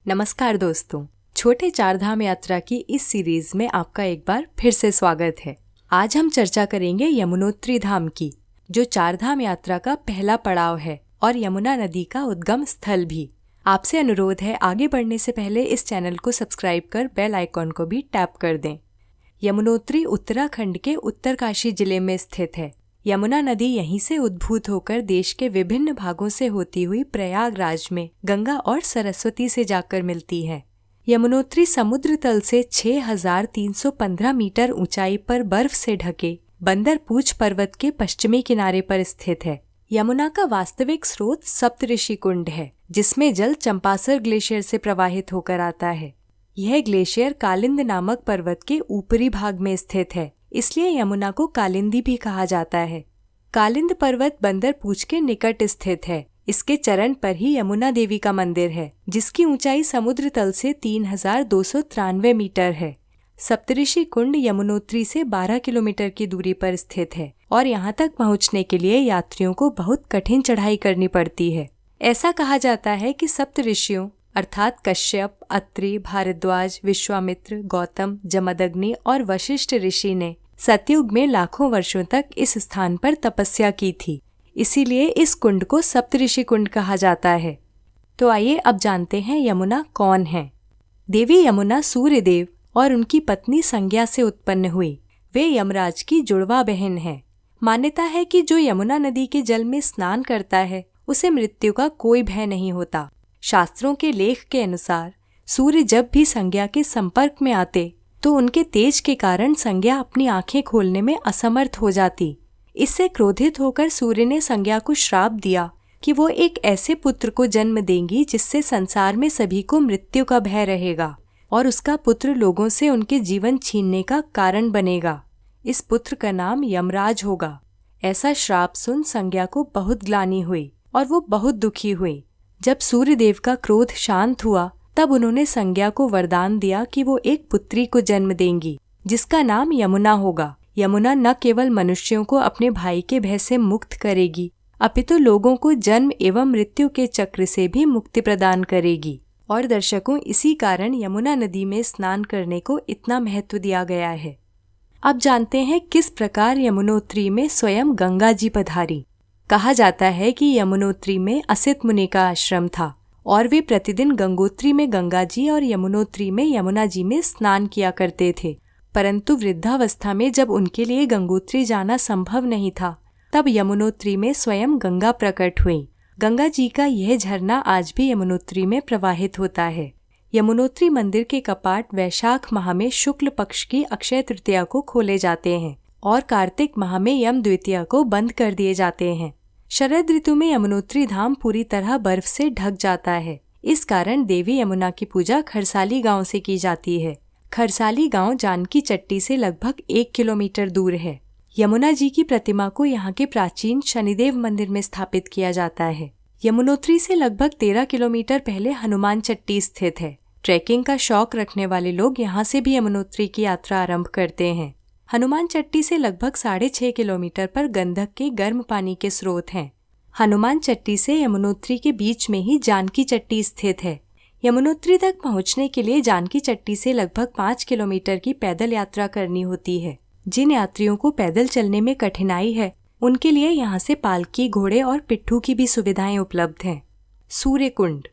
नमस्कार दोस्तों, छोटे चारधाम यात्रा की इस सीरीज में आपका एक बार फिर से स्वागत है। आज हम चर्चा करेंगे यमुनोत्री धाम की, जो चारधाम यात्रा का पहला पड़ाव है और यमुना नदी का उद्गम स्थल भी। आपसे अनुरोध है, आगे बढ़ने से पहले इस चैनल को सब्सक्राइब कर बेल आइकॉन को भी टैप कर दें। यमुनोत्री उत्तराखंड के उत्तरकाशी जिले में स्थित है। यमुना नदी यहीं से उद्भूत होकर देश के विभिन्न भागों से होती हुई प्रयागराज में गंगा और सरस्वती से जाकर मिलती है। यमुनोत्री समुद्र तल से 6,315 मीटर ऊंचाई पर बर्फ से ढके बंदरपूछ पर्वत के पश्चिमी किनारे पर स्थित है। यमुना का वास्तविक स्रोत सप्तऋषि कुंड है, जिसमें जल चंपासर ग्लेशियर से प्रवाहित होकर आता है। यह ग्लेशियर कालिंद नामक पर्वत के ऊपरी भाग में स्थित है, इसलिए यमुना को कालिंदी भी कहा जाता है। कालिंद पर्वत बंदरपूछ के निकट स्थित है। इसके चरण पर ही यमुना देवी का मंदिर है, जिसकी ऊंचाई समुद्र तल से 3,293 मीटर है। सप्तऋषि कुंड यमुनोत्री से 12 किलोमीटर की दूरी पर स्थित है और यहाँ तक पहुँचने के लिए यात्रियों को बहुत कठिन चढ़ाई करनी पड़ती है। ऐसा कहा जाता है कि सप्तऋषियों अर्थात कश्यप, अत्रि, भारद्वाज, विश्वामित्र, गौतम, जमदग्नि और वशिष्ठ ऋषि ने सतयुग में लाखों वर्षों तक इस स्थान पर तपस्या की थी। इसीलिए इस कुंड को सप्तऋषि कुंड कहा जाता है। तो आइए अब जानते हैं यमुना कौन है। देवी यमुना सूर्यदेव और उनकी पत्नी संज्ञा से उत्पन्न हुई। वे यमराज की जुड़वा बहन है। मान्यता है कि जो यमुना नदी के जल में स्नान करता है, उसे मृत्यु का कोई भय नहीं होता। शास्त्रों के लेख के अनुसार सूर्य जब भी संज्ञा के संपर्क में आते तो उनके तेज के कारण संज्ञा अपनी आंखें खोलने में असमर्थ हो जाती। इससे क्रोधित होकर सूर्य ने संज्ञा को श्राप दिया कि वो एक ऐसे पुत्र को जन्म देंगी जिससे संसार में सभी को मृत्यु का भय रहेगा और उसका पुत्र लोगों से उनके जीवन छीनने का कारण बनेगा। इस पुत्र का नाम यमराज होगा। ऐसा श्राप सुन संज्ञा को बहुत ग्लानि हुई और वो बहुत दुखी हुई। जब सूर्यदेव का क्रोध शांत हुआ, तब उन्होंने संज्ञा को वरदान दिया कि वो एक पुत्री को जन्म देंगी, जिसका नाम यमुना होगा। यमुना न केवल मनुष्यों को अपने भाई के भय से मुक्त करेगी, अपितु लोगों को जन्म एवं मृत्यु के चक्र से भी मुक्ति प्रदान करेगी। और दर्शकों, इसी कारण यमुना नदी में स्नान करने को इतना महत्व दिया गया है। अब जानते हैं किस प्रकार यमुनोत्री में स्वयं गंगा जी पधारी। कहा जाता है कि यमुनोत्री में असित मुनि का आश्रम था और वे प्रतिदिन गंगोत्री में गंगा जी और यमुनोत्री में यमुना जी में स्नान किया करते थे। परंतु वृद्धावस्था में जब उनके लिए गंगोत्री जाना संभव नहीं था, तब यमुनोत्री में स्वयं गंगा प्रकट हुई। गंगा जी का यह झरना आज भी यमुनोत्री में प्रवाहित होता है। यमुनोत्री मंदिर के कपाट वैशाख माह में शुक्ल पक्ष की अक्षय तृतीया को खोले जाते हैं और कार्तिक माह में यम द्वितीया को बंद कर दिए जाते हैं। शरद ऋतु में यमुनोत्री धाम पूरी तरह बर्फ से ढक जाता है। इस कारण देवी यमुना की पूजा खरसाली गांव से की जाती है। खरसाली गांव जानकी चट्टी से लगभग 1 किलोमीटर दूर है। यमुना जी की प्रतिमा को यहाँ के प्राचीन शनिदेव मंदिर में स्थापित किया जाता है। यमुनोत्री से लगभग 13 किलोमीटर पहले हनुमान चट्टी स्थित है। ट्रैकिंग का शौक रखने वाले लोग यहाँ से भी यमुनोत्री की यात्रा आरंभ करते हैं। हनुमान चट्टी से लगभग 6.5 किलोमीटर पर गंधक के गर्म पानी के स्रोत हैं। हनुमान चट्टी से यमुनोत्री के बीच में ही जानकी चट्टी स्थित है। यमुनोत्री तक पहुंचने के लिए जानकी चट्टी से लगभग 5 किलोमीटर की पैदल यात्रा करनी होती है। जिन यात्रियों को पैदल चलने में कठिनाई है, उनके लिए यहाँ से पालकी, घोड़े और पिट्ठू की भी सुविधाएं उपलब्ध हैं। सूर्य कुंड।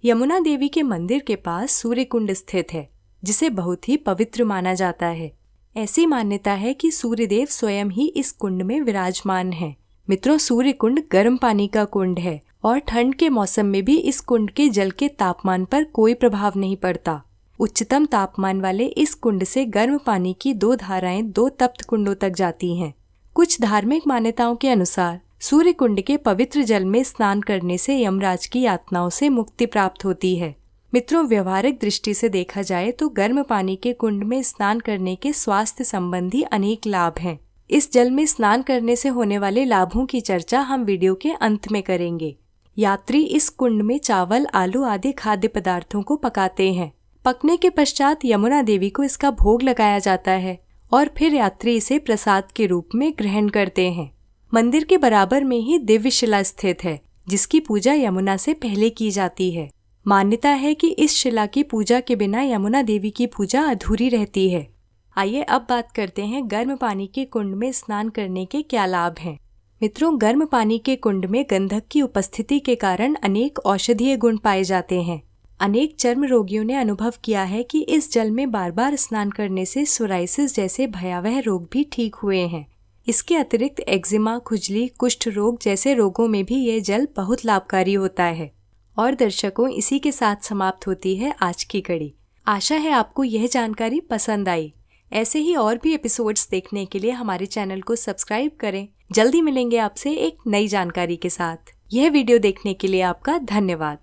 यमुना देवी के मंदिर के पास सूर्य कुंड स्थित है, जिसे बहुत ही पवित्र माना जाता है। ऐसी मान्यता है कि सूर्यदेव स्वयं ही इस कुंड में विराजमान है। मित्रों, सूर्य कुंड गर्म पानी का कुंड है और ठंड के मौसम में भी इस कुंड के जल के तापमान पर कोई प्रभाव नहीं पड़ता। उच्चतम तापमान वाले इस कुंड से गर्म पानी की 2 धाराएं 2 तप्त कुंडों तक जाती हैं। कुछ धार्मिक मान्यताओं के अनुसार सूर्य कुंड के पवित्र जल में स्नान करने से यमराज की यातनाओं से मुक्ति प्राप्त होती है। मित्रों, व्यवहारिक दृष्टि से देखा जाए तो गर्म पानी के कुंड में स्नान करने के स्वास्थ्य संबंधी अनेक लाभ हैं। इस जल में स्नान करने से होने वाले लाभों की चर्चा हम वीडियो के अंत में करेंगे। यात्री इस कुंड में चावल, आलू आदि खाद्य पदार्थों को पकाते हैं। पकने के पश्चात यमुना देवी को इसका भोग लगाया जाता है और फिर यात्री इसे प्रसाद के रूप में ग्रहण करते हैं। मंदिर के बराबर में ही दिव्य शिला स्थित है, जिसकी पूजा यमुना से पहले की जाती है। मान्यता है कि इस शिला की पूजा के बिना यमुना देवी की पूजा अधूरी रहती है। आइए अब बात करते हैं गर्म पानी के कुंड में स्नान करने के क्या लाभ हैं। मित्रों, गर्म पानी के कुंड में गंधक की उपस्थिति के कारण अनेक औषधीय गुण पाए जाते हैं। अनेक चर्म रोगियों ने अनुभव किया है कि इस जल में बार बार स्नान करने से सोराइसिस जैसे भयावह रोग भी ठीक हुए हैं। इसके अतिरिक्त एक्जिमा, खुजली, कुष्ठ रोग जैसे रोगों में भी ये जल बहुत लाभकारी होता है। और दर्शकों, इसी के साथ समाप्त होती है आज की कड़ी। आशा है आपको यह जानकारी पसंद आई। ऐसे ही और भी एपिसोड्स देखने के लिए हमारे चैनल को सब्सक्राइब करें। जल्दी मिलेंगे आपसे एक नई जानकारी के साथ। यह वीडियो देखने के लिए आपका धन्यवाद।